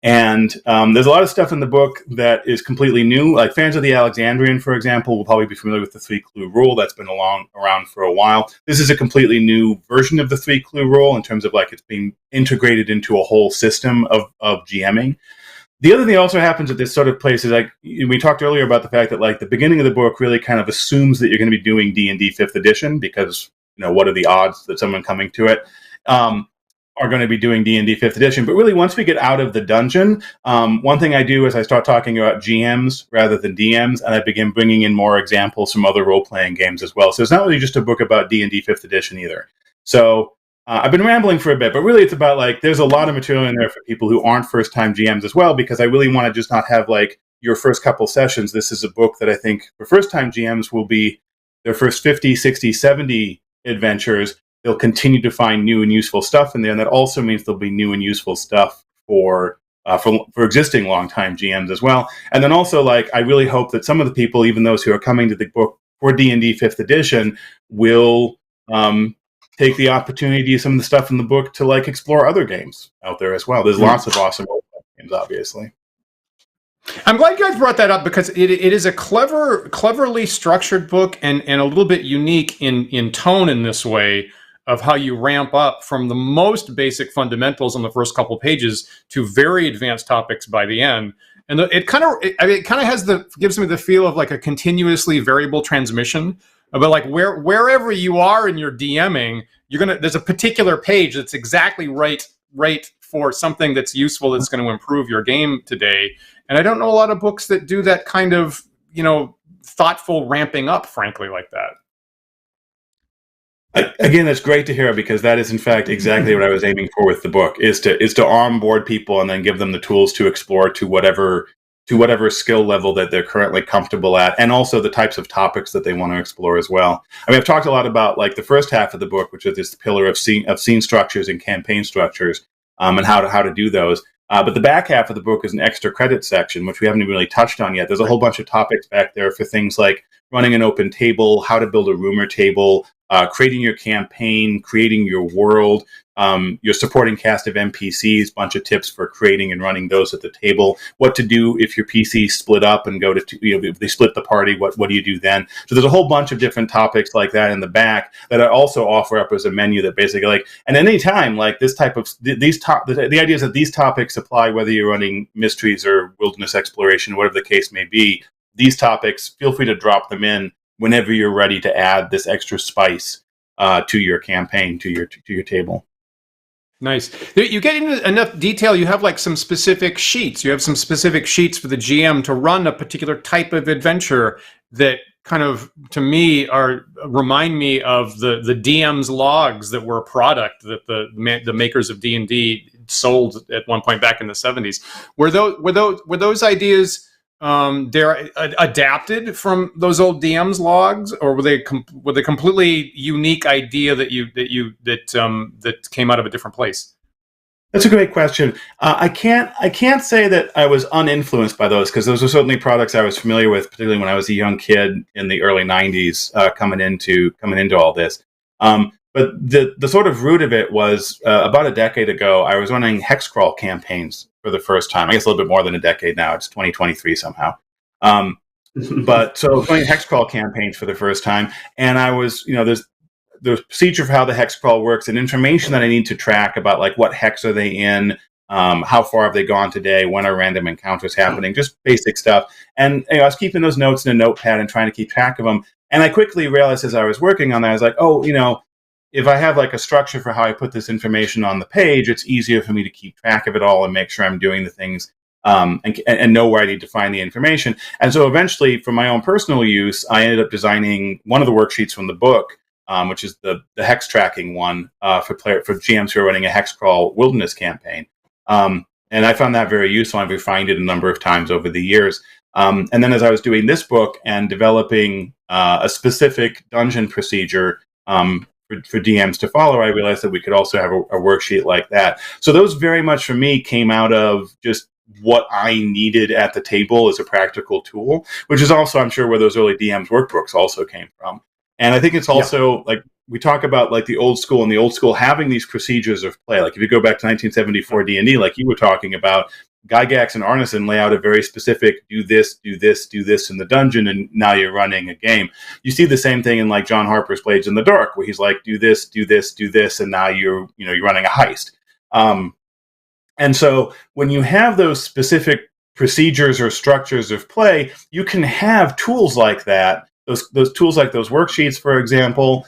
And there's a lot of stuff in the book that is completely new. Like fans of the Alexandrian, for example, will probably be familiar with the 3-clue rule. That's been around for a while. This is a completely new version of the 3-clue rule in terms of like it's being integrated into a whole system of GMing. The other thing that also happens at this sort of place is, like we talked earlier about the fact that like the beginning of the book really kind of assumes that you're going to be doing D&D 5th edition because, what are the odds that someone coming to it? are going to be doing D&D 5th edition. But really, once we get out of the dungeon, one thing I do is I start talking about GMs rather than DMs, and I begin bringing in more examples from other role-playing games as well. So it's not really just a book about D&D 5th edition either. So I've been rambling for a bit, but really it's about like there's a lot of material in there for people who aren't first-time GMs as well, because I really want to just not have like your first couple sessions. This is a book that I think for first-time GMs will be their first 50, 60, 70 adventures. They'll continue to find new and useful stuff in there, and that also means there'll be new and useful stuff for existing longtime GMs as well. And then also, like, I really hope that some of the people, even those who are coming to the book for D&D 5th edition, will take the opportunity to use some of the stuff in the book to like explore other games out there as well. There's lots of awesome games, obviously. I'm glad you guys brought that up, because it is a cleverly structured book and a little bit unique in tone in this way of how you ramp up from the most basic fundamentals on the first couple pages to very advanced topics by the end. And it kind of gives me the feel of like a continuously variable transmission. But like wherever you are in your DMing, there's a particular page that's exactly right for something that's useful, that's going to improve your game today. And I don't know a lot of books that do that kind of, thoughtful ramping up, frankly, like that. Again, that's great to hear, because that is in fact exactly what I was aiming for with the book, is to onboard people and then give them the tools to explore to whatever skill level that they're currently comfortable at, and also the types of topics that they want to explore as well. I mean, I've talked a lot about like the first half of the book, which is this pillar of scene structures and campaign structures, and how to do those. But the back half of the book is an extra credit section, which we haven't even really touched on yet. There's a whole bunch of topics back there for things like running an open table, how to build a rumor table, creating your campaign, creating your world, your supporting cast of NPCs, bunch of tips for creating and running those at the table, what to do if your PCs split up and go to, if they split the party, what do you do then? So there's a whole bunch of different topics like that in the back that I also offer up as a menu that basically like, and any time like this type of, the idea is that these topics apply whether you're running mysteries or wilderness exploration, whatever the case may be. These topics, feel free to drop them in whenever you're ready to add this extra spice to your campaign, to your table. Nice. You get into enough detail. You have like some specific sheets. You have some specific sheets for the GM to run a particular type of adventure that kind of, to me, remind me of the DM's logs that were a product that the makers of D&D sold at one point back in the 70s. Were those ideas they're adapted from those old DM's logs, or were they completely unique idea that came out of a different place? That's a great question. I can't say that I was uninfluenced by those, because those were certainly products I was familiar with, particularly when I was a young kid in the early 90s, coming into all this. But the sort of root of it was about a decade ago. I was running hex crawl campaigns for the first time. I guess a little bit more than a decade now. It's 2023 somehow. But so I was running hex crawl campaigns for the first time, and I was, there's the procedure for how the hex crawl works and information that I need to track about like what hex are they in, how far have they gone today, when are random encounters happening, just basic stuff. And I was keeping those notes in a notepad and trying to keep track of them. And I quickly realized as I was working on that, I was like, oh, if I have like a structure for how I put this information on the page, it's easier for me to keep track of it all and make sure I'm doing the things and know where I need to find the information. And so eventually, for my own personal use, I ended up designing one of the worksheets from the book, which is the hex tracking one for GMs who are running a hex crawl wilderness campaign. And I found that very useful. I've refined it a number of times over the years. And then as I was doing this book and developing a specific dungeon procedure for DMs to follow, I realized that we could also have a worksheet like that. So those very much for me came out of just what I needed at the table as a practical tool, which is also, I'm sure, where those early DMs workbooks also came from. And I think it's also like we talk about like the old school, and the old school having these procedures of play. Like if you go back to 1974 D&D, like you were talking about, Gygax and Arneson lay out a very specific do this in the dungeon, and now you're running a game. You see the same thing in like John Harper's Blades in the Dark, where he's like do this, and now you're running a heist. And so when you have those specific procedures or structures of play, you can have tools like that. Those tools like those worksheets, for example,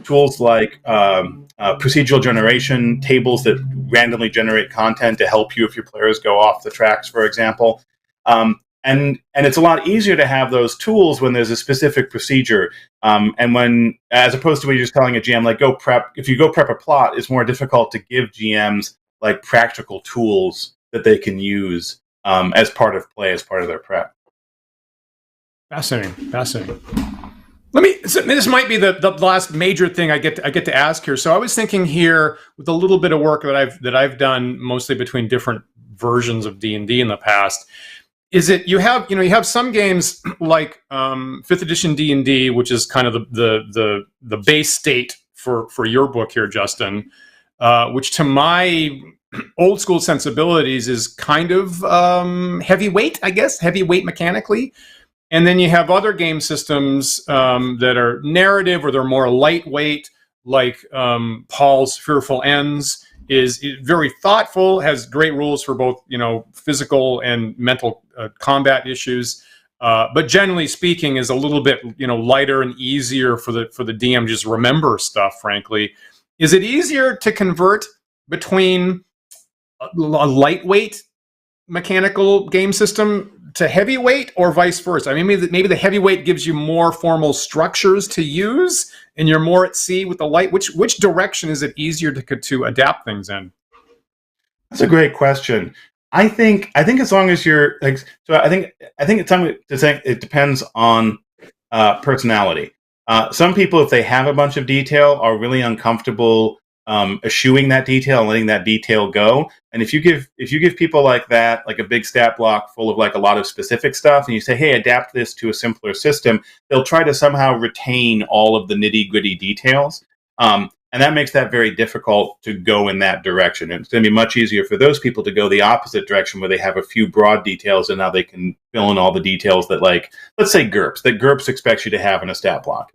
tools like procedural generation, tables that randomly generate content to help you if your players go off the tracks, for example. And it's a lot easier to have those tools when there's a specific procedure. And when, as opposed to when you're just telling a GM, like, go prep, if you go prep a plot, it's more difficult to give GMs like practical tools that they can use as part of play, as part of their prep. Fascinating. This might be the last major thing I get to ask here. So I was thinking here, with a little bit of work that I've done mostly between different versions of D&D in the past, is it you have some games like 5th edition D&D, which is kind of the base state for your book here, Justin, which to my old school sensibilities is kind of heavyweight, I guess, heavyweight mechanically. And then you have other game systems that are narrative, or they're more lightweight, like Paul's Fearful Ends is very thoughtful, has great rules for both physical and mental combat issues, but generally speaking is a little bit lighter and easier for the DM to just remember stuff. Frankly, is it easier to convert between a lightweight mechanical game system to heavyweight, or vice versa? I mean, maybe the heavyweight gives you more formal structures to use, and you're more at sea with the light. Which direction is it easier to adapt things in? That's a great question. I think as long as you're like, so I think it's time to say it depends on personality. Some people, if they have a bunch of detail, are really uncomfortable eschewing that detail and letting that detail go. And if you give people like that, like a big stat block full of like a lot of specific stuff, and you say, hey, adapt this to a simpler system, they'll try to somehow retain all of the nitty gritty details. And that makes that very difficult to go in that direction. And it's going to be much easier for those people to go the opposite direction, where they have a few broad details and now they can fill in all the details that, like, let's say GURPS expects you to have in a stat block.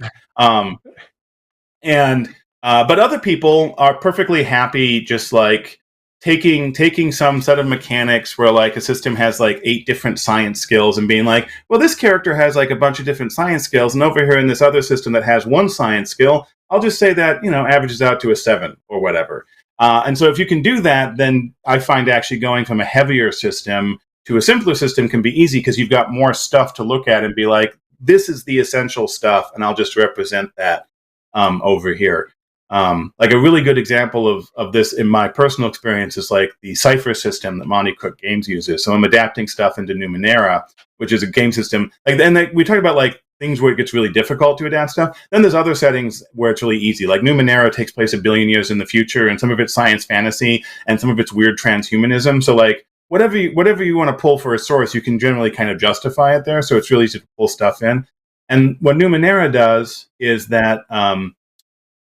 But other people are perfectly happy just like taking some set of mechanics where like a system has like 8 different science skills and being like, well, this character has like a bunch of different science skills, and over here in this other system that has 1 science skill, I'll just say that, averages out to a 7 or whatever. And so if you can do that, then I find actually going from a heavier system to a simpler system can be easy, because you've got more stuff to look at and be like, this is the essential stuff, and I'll just represent that over here. Like a really good example of this in my personal experience is like the Cypher system that Monty Cook Games uses. So I'm adapting stuff into Numenera, which is a game system. We talk about like things where it gets really difficult to adapt stuff. Then there's other settings where it's really easy. Like Numenera takes place 1 billion years in the future, and some of it's science fantasy, and some of it's weird transhumanism. So like whatever you want to pull for a source, you can generally kind of justify it there. So it's really easy to pull stuff in. And what Numenera does is that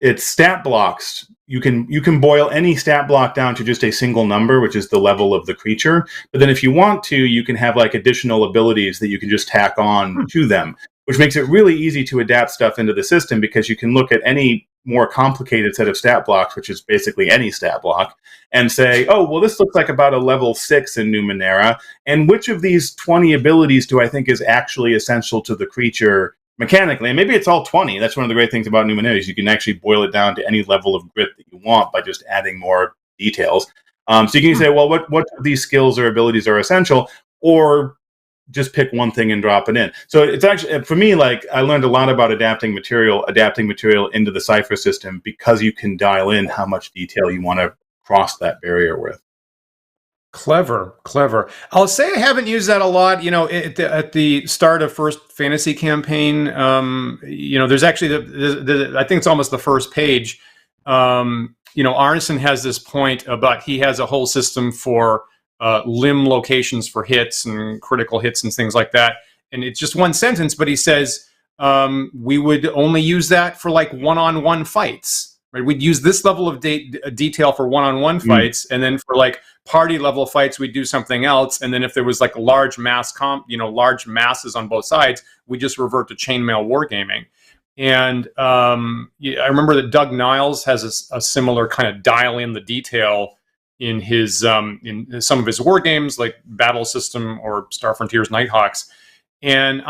it's stat blocks. You can boil any stat block down to just a single number, which is the level of the creature. But then if you want to, you can have like additional abilities that you can just tack on to them, which makes it really easy to adapt stuff into the system, because you can look at any more complicated set of stat blocks, which is basically any stat block, and say, oh, well, this looks like about a level 6 in Numenera, and which of these 20 abilities do I think is actually essential to the creature mechanically? And maybe it's all 20. That's one of the great things about Numenera, is you can actually boil it down to any level of grit that you want by just adding more details. So you can say, well, what of these skills or abilities are essential, or just pick one thing and drop it in. So it's actually, for me, like, I learned a lot about adapting material into the Cypher system, because you can dial in how much detail you want to cross that barrier with. Clever. I'll say I haven't used that a lot. At the start of First Fantasy Campaign, there's actually I think it's almost the first page. Arneson has this point about he has a whole system for limb locations for hits and critical hits and things like that. And it's just one sentence, but he says we would only use that for like one-on-one fights. Right? We'd use this level of detail for one-on-one fights, and then for like party level fights, we'd do something else. And then if there was like large masses on both sides, we just revert to chainmail wargaming. And I remember that Doug Niles has a similar kind of dial in the detail in his in some of his war games, like Battle System or Star Frontiers Nighthawks. And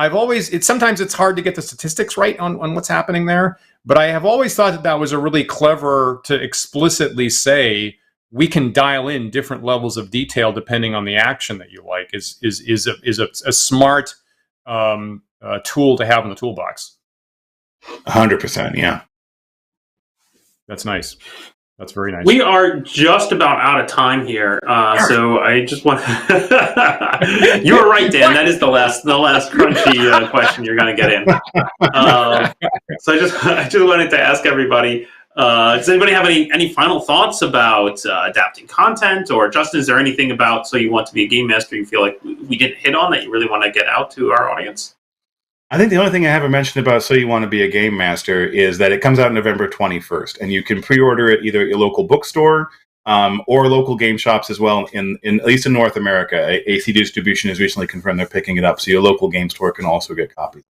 sometimes it's hard to get the statistics right on what's happening there. But I have always thought that was a really clever to explicitly say we can dial in different levels of detail depending on the action that you like is a smart tool to have in the toolbox. 100%, yeah. That's nice. That's very nice. We are just about out of time here, so I just want. You were right, Dan. That is the last crunchy question you're going to get in. So I just wanted to ask everybody: does anybody have any final thoughts about adapting content, or Justin, is there anything about So You Want to Be a Game Master you feel like we didn't hit on that you really want to get out to our audience? I think the only thing I haven't mentioned about So You Want to Be a Game Master is that it comes out November 21st, and you can pre-order it either at your local bookstore or local game shops as well. In at least in North America, AC Distribution has recently confirmed they're picking it up, so your local game store can also get copies.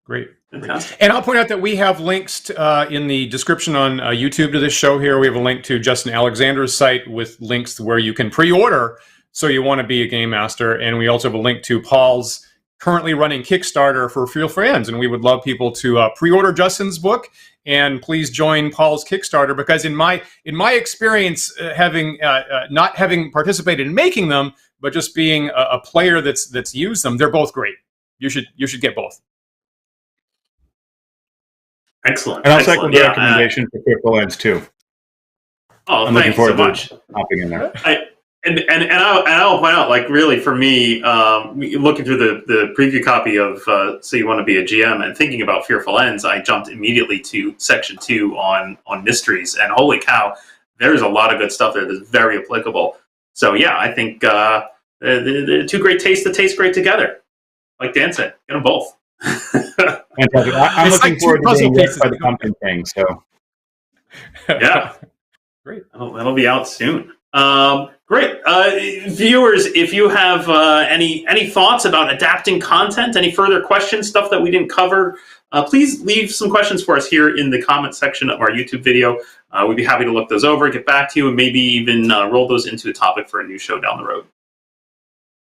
Great. Fantastic. And I'll point out that we have links in the description on YouTube to this show here. We have a link to Justin Alexander's site with links to where you can pre-order So You Want to Be a Game Master, and we also have a link to Paul's currently running Kickstarter for Fearful Friends, and we would love people to pre-order Justin's book, and please join Paul's Kickstarter, because in my experience, having not having participated in making them, but just being a player that's used them, they're both great. You should get both. Excellent. And I'll second the recommendation for Fearful Ends too. Oh, I'm looking thanks so forward much. to hopping in there. And I'll point out, like, really for me, looking through the preview copy of So You Want to Be a GM and thinking about Fearful Ends, I jumped immediately to section 2 on mysteries, and holy cow, there's a lot of good stuff there that's very applicable. So yeah, I think the two great tastes that taste great together. Like Dan said, get them both. Fantastic. I'm looking forward to being read by the pumpkin thing. So yeah, great. That'll be out soon. Great. Viewers, if you have any thoughts about adapting content, any further questions, stuff that we didn't cover, please leave some questions for us here in the comment section of our YouTube video. We'd be happy to look those over, get back to you, and maybe even roll those into a topic for a new show down the road.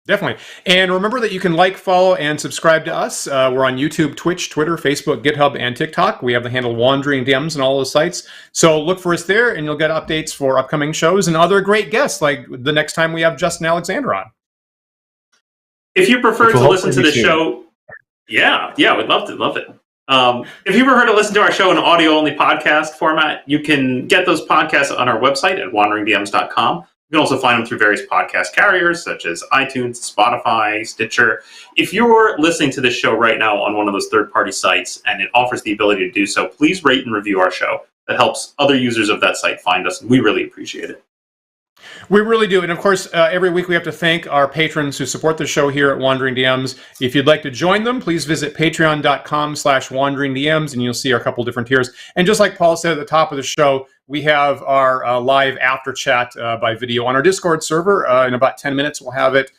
Definitely. And remember that you can like, follow, and subscribe to us. We're on YouTube, Twitch, Twitter, Facebook, GitHub, and TikTok. We have the handle Wandering DMs on all those sites. So look for us there, and you'll get updates for upcoming shows and other great guests, like the next time we have Justin Alexander on. If you prefer to listen to the show, yeah, we'd love it. If you prefer to listen to our show in audio-only podcast format, you can get those podcasts on our website at wanderingdms.com. You can also find them through various podcast carriers such as iTunes, Spotify, Stitcher. If you're listening to this show right now on one of those third-party sites and it offers the ability to do so, please rate and review our show. That helps other users of that site find us, and we really appreciate it. We really do. And of course, every week we have to thank our patrons who support the show here at Wandering DMs. If you'd like to join them, please visit patreon.com/wanderingdms, and you'll see our couple different tiers. And just like Paul said at the top of the show, we have our live after chat by video on our Discord server. In about 10 minutes, we'll have it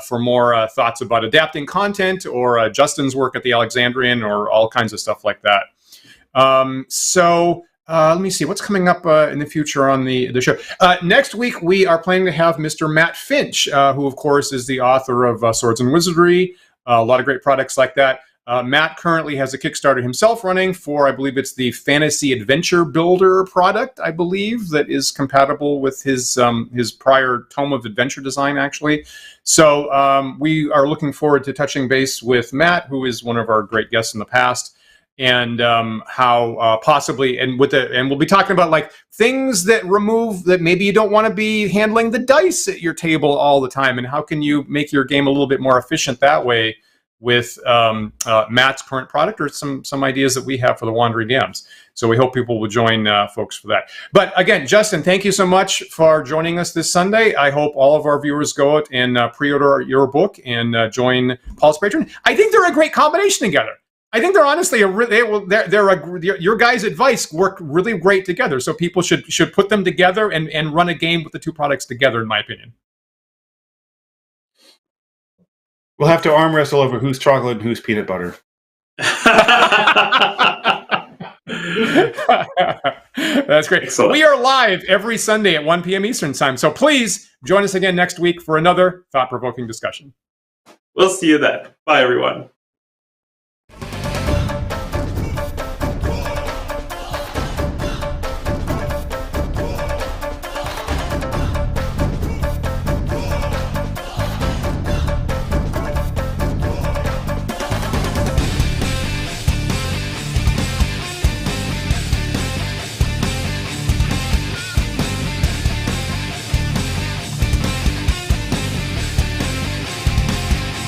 for more thoughts about adapting content or Justin's work at the Alexandrian or all kinds of stuff like that. Let me see what's coming up in the future on the show. Next week, we are planning to have Mr. Matt Finch, who, of course, is the author of Swords and Wizardry, a lot of great products like that. Matt currently has a Kickstarter himself running for, I believe it's the Fantasy Adventure Builder product, I believe, that is compatible with his prior tome of adventure design, actually. So we are looking forward to touching base with Matt, who is one of our great guests in the past, and how possibly, and we'll be talking about like things that maybe you don't want to be handling the dice at your table all the time, and how can you make your game a little bit more efficient that way with Matt's current product or some ideas that we have for the Wandering DMs. So we hope people will join folks for that. But again, Justin, thank you so much for joining us this Sunday. I hope all of our viewers go out and pre-order your book and join Paul's Patreon. I think they're a great combination together. I think they're honestly your guys' advice work really great together. So people should put them together and run a game with the two products together, in my opinion. We'll have to arm wrestle over who's chocolate and who's peanut butter. That's great. Excellent. We are live every Sunday at 1 p.m. Eastern Time. So please join us again next week for another thought-provoking discussion. We'll see you then. Bye, everyone.